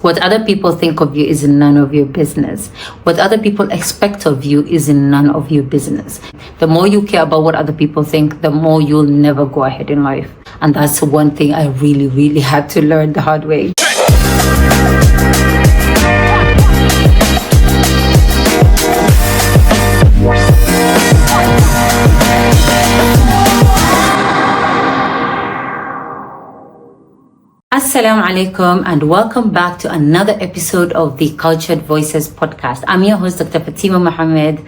What other people think of you is none of your business. What other people expect of you is none of your business. The more you care about what other people think, the more you'll never go ahead in life. And that's one thing I really, really had to learn the hard way. Assalamu alaikum and welcome back to another episode of the Cultured Voices podcast. I'm your host, Dr. Fatima Mohammed,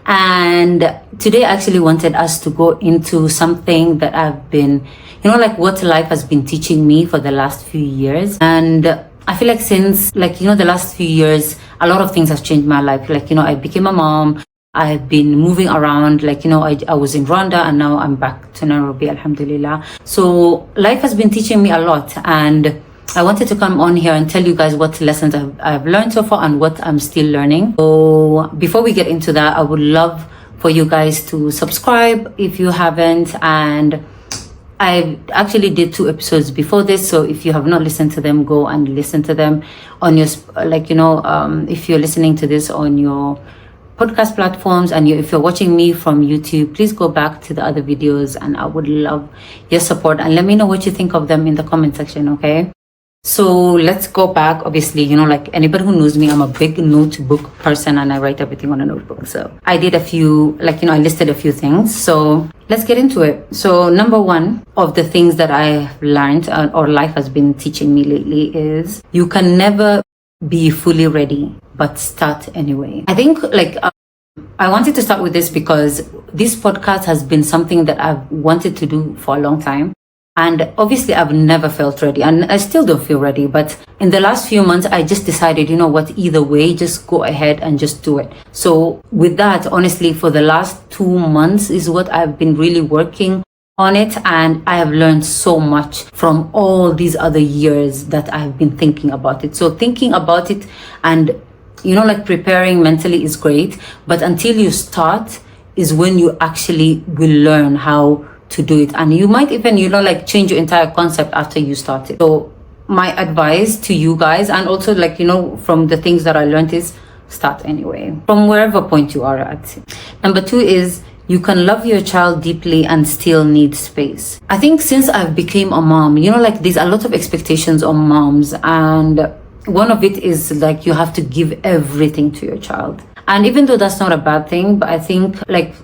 and today I actually wanted us to go into something that I've been, what life has been teaching me for the last few years. And I feel like since, the last few years, a lot of things have changed my life. I became a mom. I've been moving around, I was in Rwanda and now I'm back to Nairobi, alhamdulillah. So life has been teaching me a lot, and I wanted to come on here and tell you guys what lessons I've learned so far and what I'm still learning. So before we get into that, I would love for you guys to subscribe if you haven't. And I actually did 2 episodes before this, so if you have not listened to them, go and listen to them on your, if you're listening to this on your podcast platforms, and if you're watching me from YouTube, please go back to the other videos, and I would love your support and let me know what you think of them in the comment section, okay? So let's go back. Obviously, anybody who knows me, I'm a big notebook person and I write everything on a notebook. So I did a few, I listed a few things. So let's get into it. So number 1 of the things that I've learned or life has been teaching me lately is you can never be fully ready, but start anyway. I think I wanted to start with this because this podcast has been something that I've wanted to do for a long time. And obviously I've never felt ready, and I still don't feel ready. But in the last few months, I just decided, either way, just go ahead and just do it. So with that, honestly, for the last 2 months is what I've been really working on it, and I have learned so much from all these other years that I've been thinking about it. So thinking about it and preparing mentally is great, but until you start is when you actually will learn how to do it, and you might even change your entire concept after you start it. So my advice to you guys, and also from the things that I learned, is start anyway from wherever point you are at. Number 2 is you can love your child deeply and still need space. I think since I've became a mom, there's a lot of expectations on moms, and one of it is you have to give everything to your child. And even though that's not a bad thing, but I think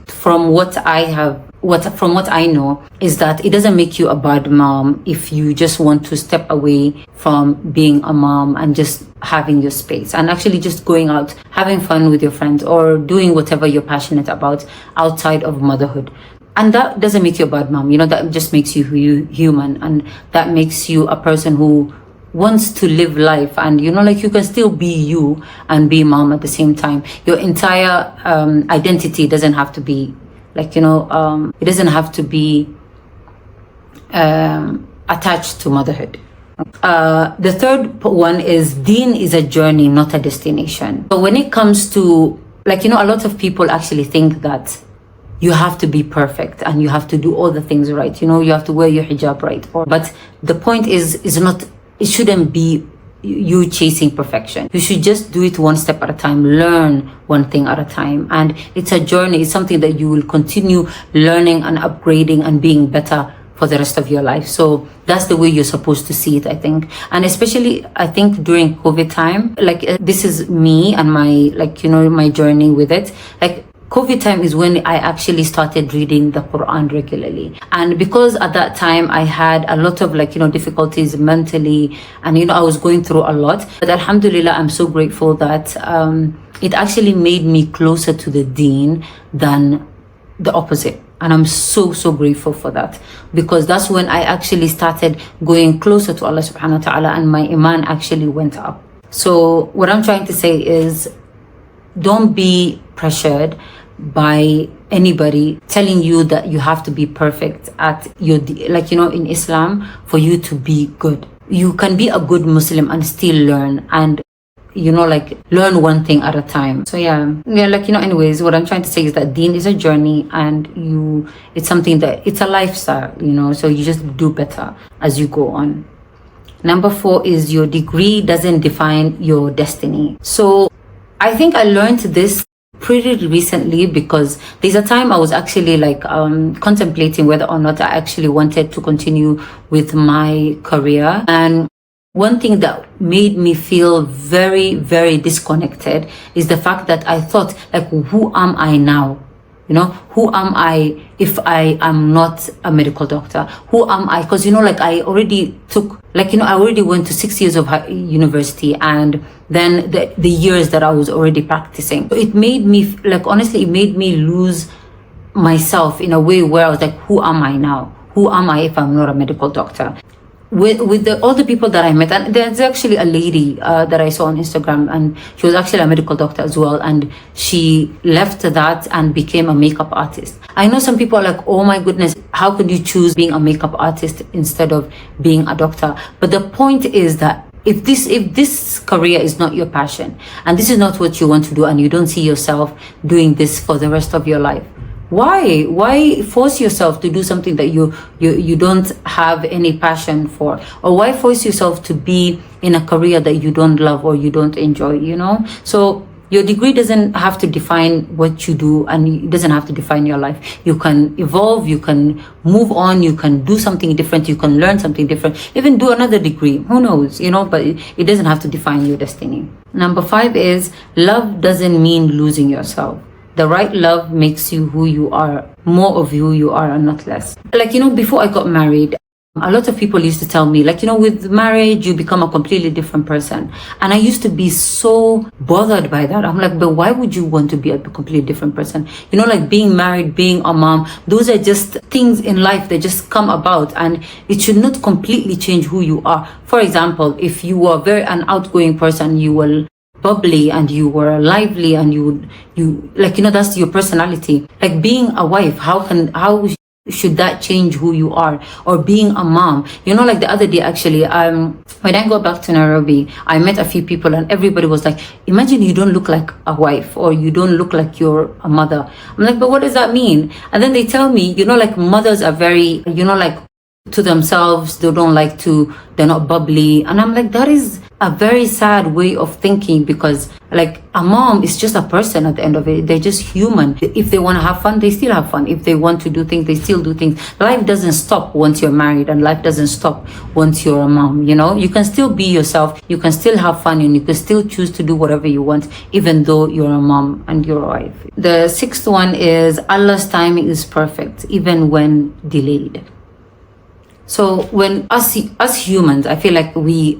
from what I know is that it doesn't make you a bad mom if you just want to step away from being a mom and just having your space and actually just going out, having fun with your friends or doing whatever you're passionate about outside of motherhood. And that doesn't make you a bad mom, that just makes you human, and that makes you a person who wants to live life, and you can still be you and be mom at the same time. Your entire identity doesn't have to be it doesn't have to be attached to motherhood. The third one is deen is a journey, not a destination. So when it comes to a lot of people actually think that you have to be perfect and you have to do all the things right, you have to wear your hijab right, but the point is not, it shouldn't be you chasing perfection. You should just do it one step at a time, learn one thing at a time, and it's a journey. It's something that you will continue learning and upgrading and being better for the rest of your life. So that's the way you're supposed to see it, I think. And especially I think during COVID time, this is me and my my journey with it. COVID time is when I actually started reading the Quran regularly. And because at that time I had a lot of difficulties mentally, and I was going through a lot. But alhamdulillah, I'm so grateful that it actually made me closer to the deen than the opposite. And I'm so grateful for that, because that's when I actually started going closer to Allah subhanahu wa ta'ala, and my iman actually went up. So what I'm trying to say is, don't be pressured by anybody telling you that you have to be perfect at your, in Islam, for you to be good. You can be a good Muslim and still learn, and learn one thing at a time. So anyways, what I'm trying to say is that deen is a journey, and it's something that it's a lifestyle, so you just do better as you go on. Number 4 is your degree doesn't define your destiny. So I think I learned this pretty recently, because there's a time I was actually like contemplating whether or not I actually wanted to continue with my career. And one thing that made me feel very, very disconnected is the fact that I thought, like, who am I now? You know, who am I if I am not a medical doctor? Who am I? Because, you know, like I already took, like, you know, I already went to 6 years of university, and then the years that I was already practicing. So it made me, like, honestly, it made me lose myself in a way where I was like, who am I now? Who am I if I'm not a medical doctor? With all the people that I met, and there's actually a lady that I saw on Instagram, and she was actually a medical doctor as well, and she left that and became a makeup artist. I know some people are like, oh my goodness, how could you choose being a makeup artist instead of being a doctor? But the point is that if this career is not your passion, and this is not what you want to do, and you don't see yourself doing this for the rest of your life, why force yourself to do something that you don't have any passion for? Or why force yourself to be in a career that you don't love or you don't enjoy, you know? So your degree doesn't have to define what you do, and it doesn't have to define your life. You can evolve, you can move on, you can do something different, you can learn something different, even do another degree, who knows, you know? But it doesn't have to define your destiny. Number 5 is love doesn't mean losing yourself. The right love makes you who you are, more of who you are, and not less. Like, you know, before I got married, a lot of people used to tell me, like, you know, with marriage, you become a completely different person. And I used to be so bothered by that. I'm like, but why would you want to be a completely different person? You know, like being married, being a mom, those are just things in life that just come about, and it should not completely change who you are. For example, if you were an outgoing person, you will bubbly and you were lively and you like, you know, that's your personality. Like being a wife, how should that change who you are? Or being a mom, you know, like the other day actually, when I go back to Nairobi, I met a few people and everybody was like, imagine you don't look like a wife, or you don't look like you're a mother. I'm like, but what does that mean? And then they tell me, you know, like mothers are very, you know, like to themselves, they're not bubbly. And I'm like, that is a very sad way of thinking, because like a mom is just a person at the end of it. They're just human. If they want to have fun, they still have fun. If they want to do things, they still do things. Life doesn't stop once you're married, and life doesn't stop once you're a mom. You know, you can still be yourself, you can still have fun, and you can still choose to do whatever you want, even though you're a mom and you're a wife. The 6th one is Allah's timing is perfect, even when delayed. So when us humans, I feel like we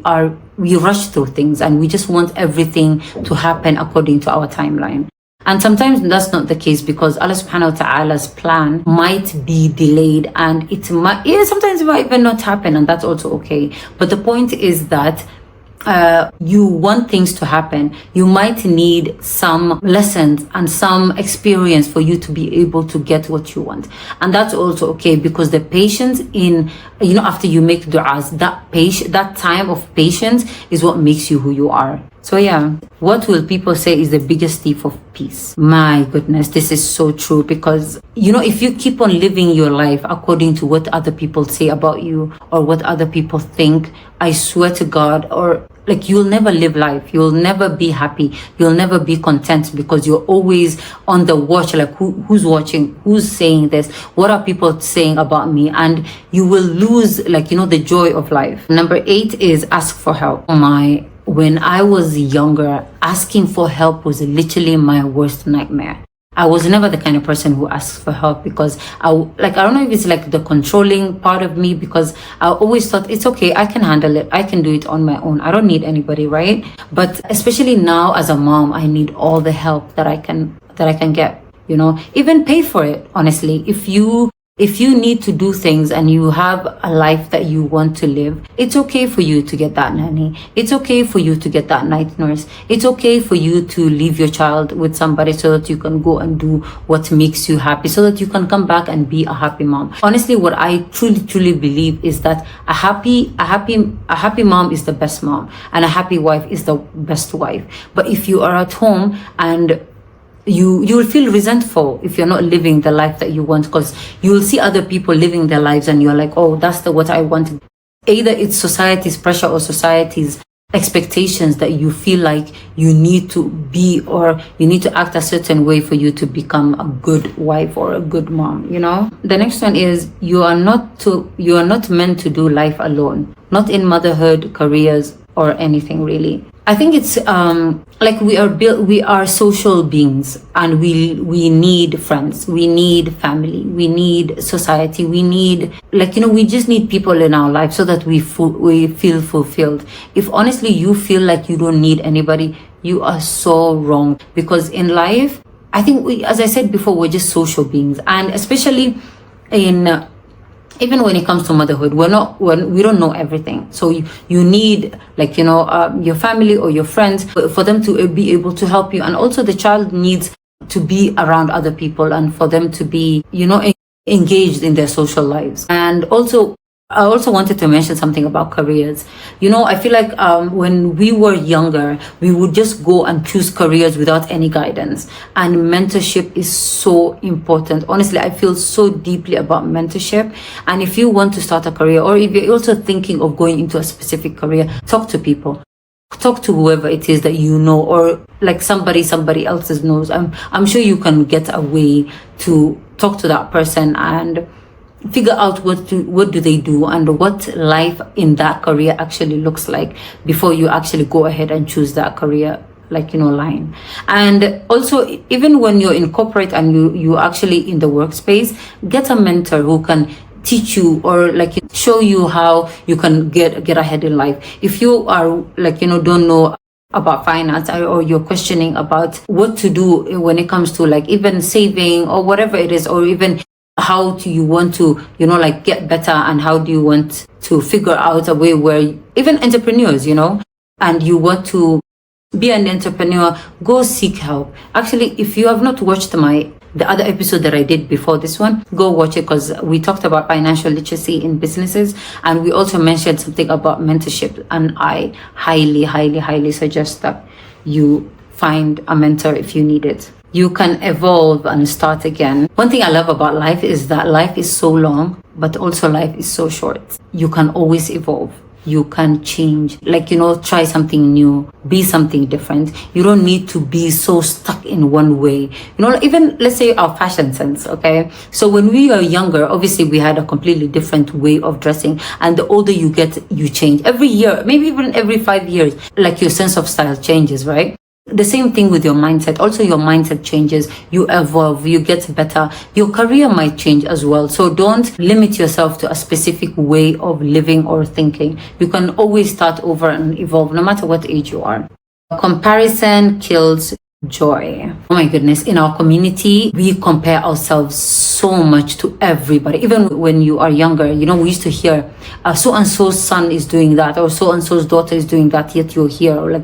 rush through things, and we just want everything to happen according to our timeline. And sometimes that's not the case, because Allah subhanahu wa ta'ala's plan might be delayed, and sometimes it might even not happen, and that's also okay. But the point is that you want things to happen. You might need some lessons and some experience for you to be able to get what you want, and that's also okay, because the patience in, you know, after you make du'as, that time of patience is what makes you who you are. So yeah, what will people say is the biggest thief of peace? My goodness, this is so true, because, you know, if you keep on living your life according to what other people say about you or what other people think, I swear to God, or like, you'll never live life. You'll never be happy. You'll never be content, because you're always on the watch, like who's watching, who's saying this, what are people saying about me? And you will lose, like, you know, the joy of life. Number 8 is ask for help. When I was younger, asking for help was literally my worst nightmare. I was never the kind of person who asks for help, because I don't know if it's like the controlling part of me, because I always thought it's okay, I can handle it, I can do it on my own, I don't need anybody, right? But especially now as a mom, I need all the help that I can get, you know, even pay for it. Honestly, if you need to do things and you have a life that you want to live, it's okay for you to get that nanny. It's okay for you to get that night nurse. It's okay for you to leave your child with somebody so that you can go and do what makes you happy, so that you can come back and be a happy mom. Honestly, what I truly believe is that a happy mom is the best mom, and a happy wife is the best wife. But if you are at home and you will feel resentful if you're not living the life that you want, because you will see other people living their lives and you're like, oh, that's what I want. either it's society's pressure or society's expectations that you feel like you need to be, or you need to act a certain way for you to become a good wife or a good mom, you know. The next one is you are not meant to do life alone, not in motherhood, careers, or anything really. I think it's like we are social beings, and we need friends, we need family, we need society, we need, like, you know, we just need people in our life so that we feel fulfilled. If honestly you feel like you don't need anybody, you are so wrong, because in life, I think as I said before, we're just social beings, and especially in even when it comes to motherhood, we don't know everything. So you need, like, you know, your family or your friends for them to be able to help you. And also the child needs to be around other people and for them to be, you know, engaged in their social lives. And also, I also wanted to mention something about careers. You know, I feel like when we were younger, we would just go and choose careers without any guidance. And mentorship is so important. Honestly, I feel so deeply about mentorship. And if you want to start a career, or if you're also thinking of going into a specific career, talk to people. Talk to whoever it is that you know, or like somebody else's knows. I'm sure you can get a way to talk to that person and figure out what do they do and what life in that career actually looks like before you actually go ahead and choose that career, like, you know, line. And also, even when you're in corporate and you actually in the workspace, get a mentor who can teach you or like show you how you can get ahead in life. If you are, like, you know, don't know about finance, or you're questioning about what to do when it comes to, like, even saving or whatever it is, or even how do you want to, you know, like, get better, and how do you want to figure out a way where, even entrepreneurs, you know, and you want to be an entrepreneur, go seek help. Actually, if you have not watched the other episode that I did before this one, go watch it, because we talked about financial literacy in businesses, and we also mentioned something about mentorship, and I highly suggest that you find a mentor if you need it. You can evolve and start again. One thing I love about life is that life is so long, but also life is so short. You can always evolve. You can change, like, you know, try something new, be something different. You don't need to be so stuck in one way. You know, even let's say our fashion sense, okay? So when we were younger, obviously we had a completely different way of dressing. And the older you get, you change. Every year, maybe even every 5 years, like, your sense of style changes, right? The same thing with your mindset. Also, your mindset changes, you evolve, you get better. Your career might change as well. So don't limit yourself to a specific way of living or thinking. You can always start over and evolve, no matter what age you are. Comparison kills joy. Oh my goodness, in our community, we compare ourselves so much to everybody. Even when you are younger, you know, we used to hear, so-and-so's son is doing that, or so-and-so's daughter is doing that, yet you're here, or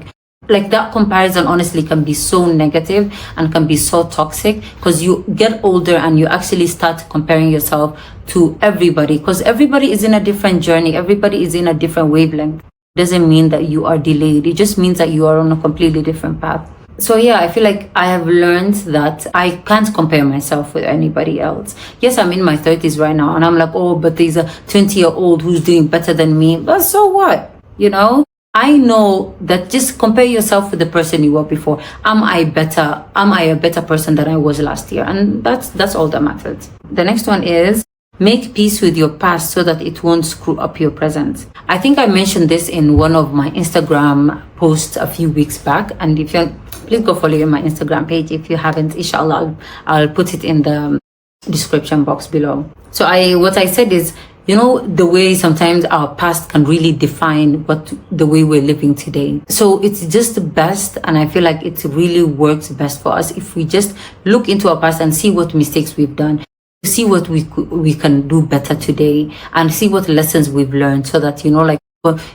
like that comparison honestly can be so negative and can be so toxic, because you get older and you actually start comparing yourself to everybody, because everybody is in a different journey, everybody is in a different wavelength. Doesn't mean that you are delayed, it just means that you are on a completely different path. So yeah, I feel like I have learned that I can't compare myself with anybody else. Yes, I'm in my 30s right now, and I'm like, oh, but there's a 20-year-old who's doing better than me. But so what, you know? I know that just compare yourself with the person you were before. Am I a better person than I was last year? And that's all that matters. The next one is make peace with your past so that it won't screw up your present. I think I mentioned this in one of my Instagram posts a few weeks back. And if you please go follow my Instagram page. If you haven't, inshallah, I'll put it in the description box below. So what I said is, you know, the way sometimes our past can really define the way we're living today. So it's just the best, and I feel like it really works best for us if we just look into our past and see what mistakes we've done, see what we can do better today, and see what lessons we've learned, so that, you know, like,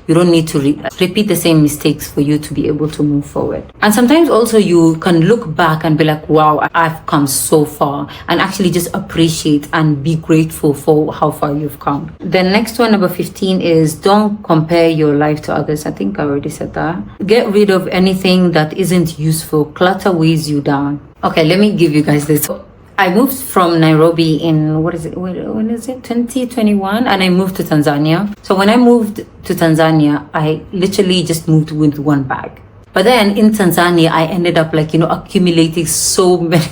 you don't need to repeat the same mistakes for you to be able to move forward. And sometimes also you can look back and be like, wow, I've come so far, and actually just appreciate and be grateful for how far you've come. The next one, number 15, is don't compare your life to others. I think I already said that. Get rid of anything that isn't useful. Clutter weighs you down. Okay, let me give you guys this. I moved from Nairobi in, when is it, 2021, and I moved to Tanzania. So when I moved to Tanzania, I literally just moved with one bag. But then in Tanzania, I ended up accumulating so many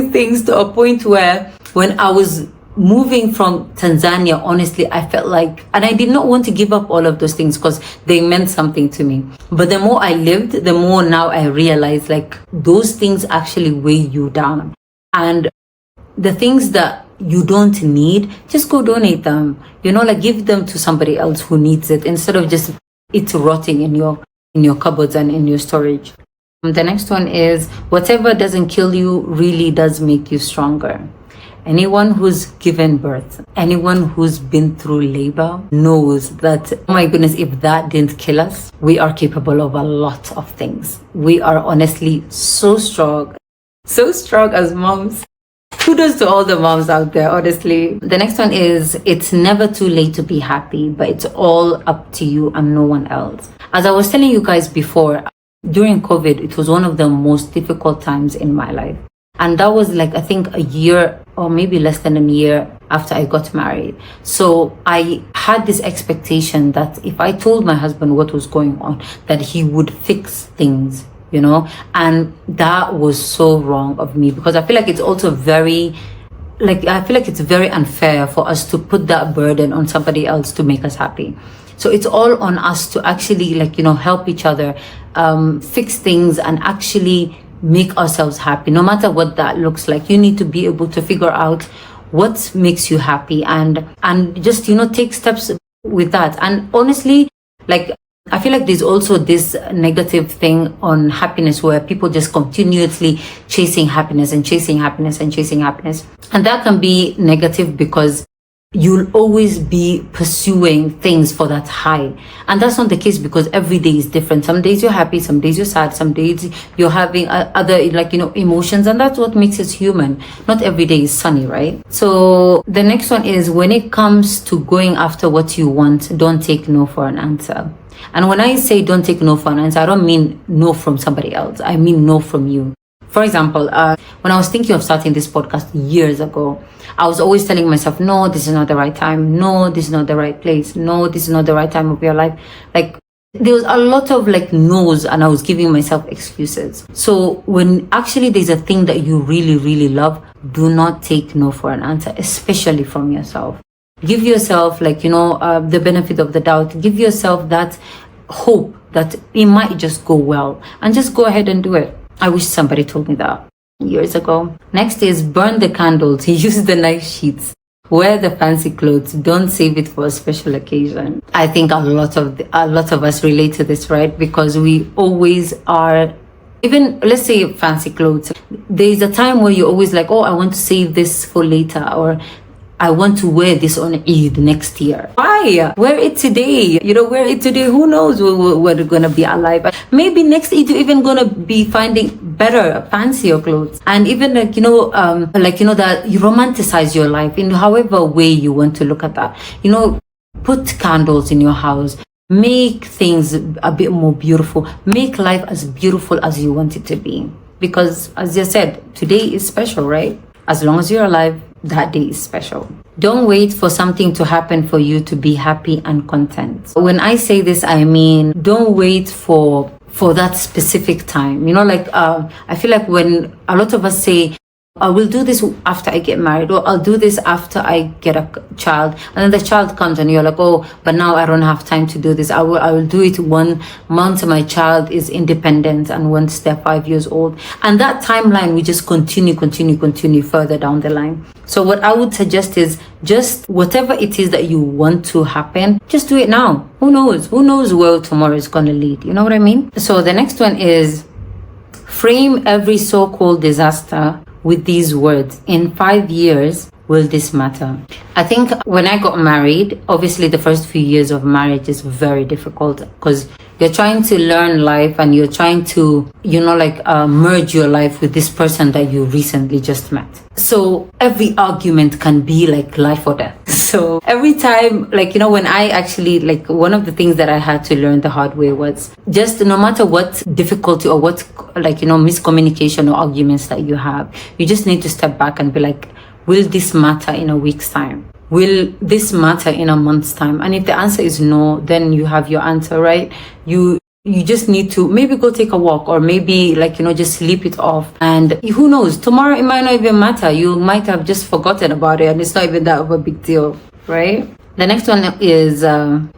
things to a point where when I was moving from Tanzania, honestly, I felt like, and I did not want to give up all of those things because they meant something to me. But the more I lived, the more now I realized those things actually weigh you down. And the things that you don't need, just go donate them. Give them to somebody else who needs it instead of just it rotting in your cupboards and in your storage. The next one is, whatever doesn't kill you really does make you stronger. Anyone who's given birth, anyone who's been through labor knows that, oh my goodness, if that didn't kill us, we are capable of a lot of things. We are honestly so strong as moms. Kudos to all the moms out there, honestly. The next one is, it's never too late to be happy, but it's all up to you and no one else. As I was telling you guys before, during COVID, it was one of the most difficult times in my life. And that was I think a year or maybe less than a year after I got married. So I had this expectation that if I told my husband what was going on, that he would fix things, and that was so wrong of me, because I feel like it's also very it's very unfair for us to put that burden on somebody else to make us happy. So it's all on us to actually help each other fix things and actually make ourselves happy, no matter what that looks like. You need to be able to figure out what makes you happy and just take steps with that. And honestly, I feel like there's also this negative thing on happiness where people just continuously chasing happiness and chasing happiness and chasing happiness, and that can be negative because you'll always be pursuing things for that high. And that's not the case, because every day is different. Some days you're happy, some days you're sad, some days you're having other emotions, and that's what makes us human. Not every day is sunny, right? So the next one is, when it comes to going after what you want, don't take no for an answer. And when I say don't take no for an answer, I don't mean no from somebody else. I mean no from you. For example, when I was thinking of starting this podcast years ago, I was always telling myself, no, this is not the right time. No, this is not the right place. No, this is not the right time of your life. There was a lot of no's, and I was giving myself excuses. So when actually there's a thing that you really, really love, do not take no for an answer, especially from yourself. Give yourself the benefit of the doubt. Give yourself that hope that it might just go well, and just go ahead and do it. I wish somebody told me that years ago. Next is, burn the candles, use the nice sheets, wear the fancy clothes, don't save it for a special occasion. I think a lot of us relate to this, right? Because we always are, even let's say fancy clothes, there's a time where you're always I want to save this for later, or I want to wear this on Eid next year. Why? Wear it today. Wear it today. Who knows when we're going to be alive. Maybe next Eid you're even going to be finding better, fancier clothes. And even that you romanticize your life in however way you want to look at that. Put candles in your house. Make things a bit more beautiful. Make life as beautiful as you want it to be. Because as I said, today is special, right? As long as you're alive, that day is special. Don't wait for something to happen for you to be happy and content. When I say this, I mean, don't wait for that specific time. I feel like when a lot of us say, I will do this after I get married, or I'll do this after I get a child, and then the child comes and you're oh, but now I don't have time to do this. I will do it once my child is independent and once they're 5 years old. And that timeline, we just continue further down the line. So what I would suggest is, just whatever it is that you want to happen, just do it now. Who knows where tomorrow is going to lead? You know what I mean? So the next one is, frame every so-called disaster with these words: in 5 years, will this matter? I think when I got married, obviously the first few years of marriage is very difficult, because you're trying to learn life and you're trying to, merge your life with this person that you recently just met. So every argument can be life or death. So every time, like, when I actually, like, one of the things that I had to learn the hard way was just no matter what difficulty or what, like, miscommunication or arguments that you have, you just need to step back and be like, will this matter in a week's time? Will this matter in a month's time? And if the answer is no, then you have your answer, right? You just need to maybe go take a walk, or maybe, like, just sleep it off. And who knows, tomorrow it might not even matter. You might have just forgotten about it and it's not even that of a big deal, right? The next one is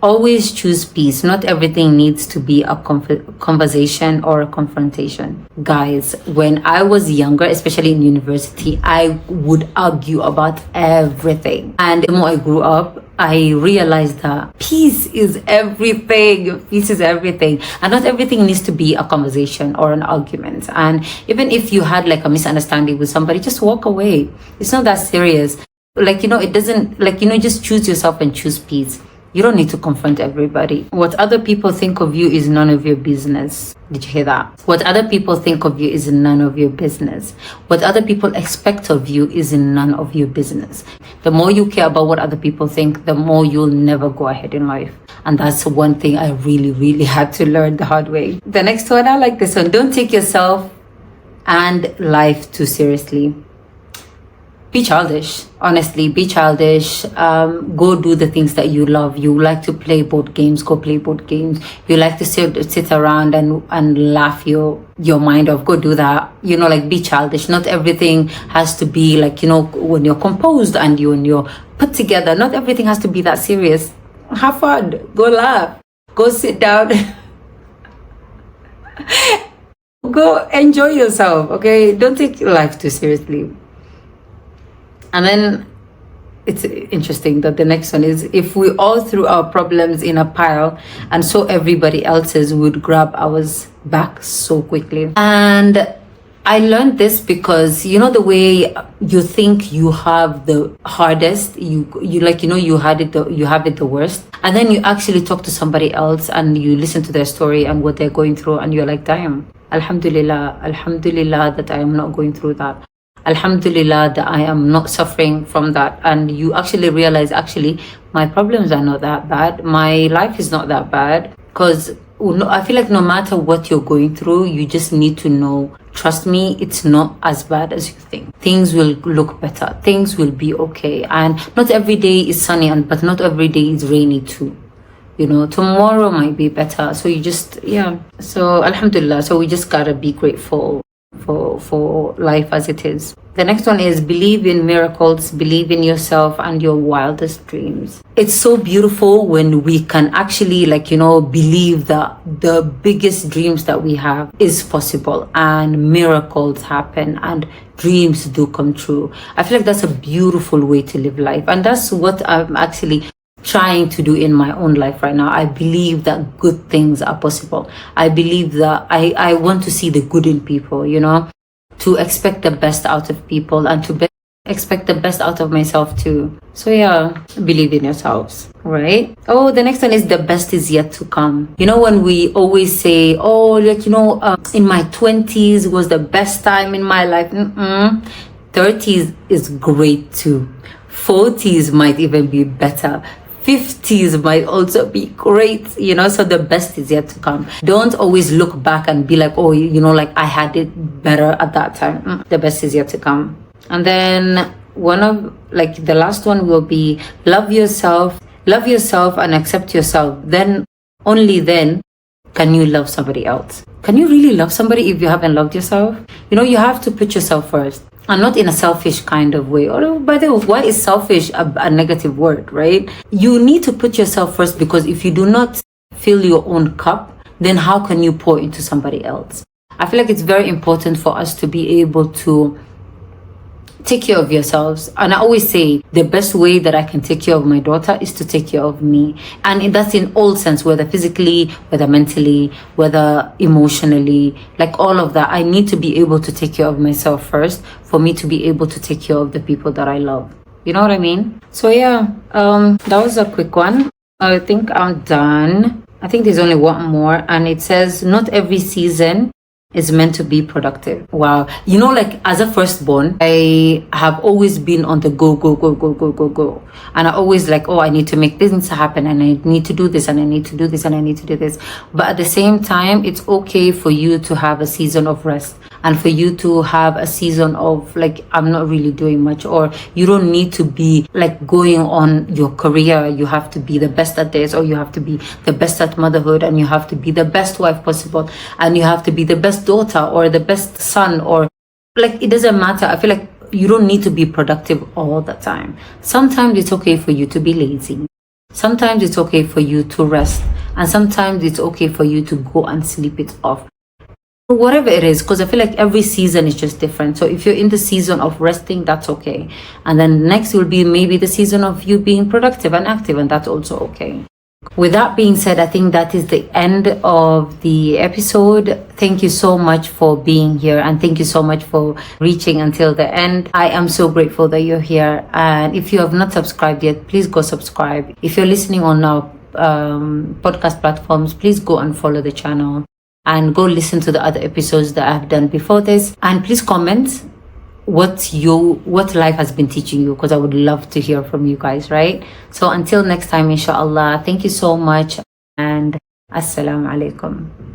always choose peace. Not everything needs to be a conversation or a confrontation. Guys, when I was younger, especially in university, I would argue about everything. And the more I grew up, I realized that peace is everything. Peace is everything. And not everything needs to be a conversation or an argument. And even if you had like a misunderstanding with somebody, just walk away. It's not that serious. Like, it doesn't, like, just choose yourself and choose peace. You don't need to confront everybody. What other people think of you is none of your business. Did you hear that? What other people think of you is none of your business. What other people expect of you is none of your business. The more you care about what other people think, the more you'll never go ahead in life. And that's one thing I really, really had to learn the hard way. The next one, I like this one. Don't take yourself and life too seriously. Be childish. Honestly, be childish. Go do the things that you love. You like to play board games, go play board games. You like to sit around and laugh your mind off, go do that. Like, be childish. Not everything has to be like, when you're composed and when you're put together, not everything has to be that serious. Have fun. Go laugh. Go sit down. Go enjoy yourself, okay? Don't take life too seriously. And then it's interesting that the next one is, if we all threw our problems in a pile and so everybody else's would grab ours back so quickly. And I learned this because, the way you think you have the hardest, you have it the worst. And then you actually talk to somebody else and you listen to their story and what they're going through, and you're like, damn, Alhamdulillah that I am not going through that. Alhamdulillah that I am not suffering from that. And you actually realize, my problems are not that bad. My life is not that bad. Because I feel like no matter what you're going through, you just need to know, trust me, it's not as bad as you think. Things will look better. Things will be okay. And not every day is sunny, but not every day is rainy too. Tomorrow might be better. So you just, So Alhamdulillah. So we just gotta be grateful for life as it is. The next one is believe in miracles, believe in yourself and your wildest dreams. It's so beautiful when we can actually believe that the biggest dreams that we have is possible and miracles happen and dreams do come true. I feel like that's a beautiful way to live life, and that's what I'm actually trying to do in my own life right now. I believe that good things are possible. I believe that I want to see the good in people, to expect the best out of people and to expect the best out of myself too. So believe in yourselves, right? Oh, the next one is the best is yet to come. When we always say, in my 20s was the best time in my life. 30s is great too. 40s might even be better. 50s might also be great, so the best is yet to come. Don't always look back and be like, I had it better at that time. The best is yet to come. And then the last one will be love yourself and accept yourself. Then, only then, can you love somebody else. Can you really love somebody if you haven't loved yourself? You have to put yourself first. And not in a selfish kind of way. Or by the way, why is selfish a negative word, right? You need to put yourself first, because if you do not fill your own cup, then how can you pour into somebody else? I feel like it's very important for us to be able to take care of yourselves. And I always say the best way that I can take care of my daughter is to take care of me. And that's in all sense, whether physically, whether mentally, whether emotionally, like all of that. I need to be able to take care of myself first for me to be able to take care of the people that I love. You know what I mean? So that was a quick one. I think I'm done. I think there's only one more, and it says not every season is meant to be productive. Wow. You know, like as a firstborn, I have always been on the go, go, go, go, go, go, go. And I always like, oh, I need to make things happen and I need to do this and I need to do this and I need to do this. But at the same time, it's okay for you to have a season of rest and for you to have a season of like, I'm not really doing much, or you don't need to be like going on your career. You have to be the best at this, or you have to be the best at motherhood, and you have to be the best wife possible, and you have to be the best daughter or the best son, or like, it doesn't matter. I feel like you don't need to be productive all the time. Sometimes it's okay for you to be lazy. Sometimes it's okay for you to rest. And sometimes it's okay for you to go and sleep it off. Whatever it is, because I feel like every season is just different. So if you're in the season of resting, that's okay. And then next will be maybe the season of you being productive and active, and that's also okay. With that being said, I think that is the end of the episode. Thank you so much for being here, and thank you so much for reaching until the end. I am so grateful that you're here. And if you have not subscribed yet, please go subscribe. If you're listening on our podcast platforms, please go and follow the channel and go listen to the other episodes that I've done before this. And please comment what life has been teaching you, because I would love to hear from you guys, right? So until next time, inshallah, thank you so much, and assalamu alaikum.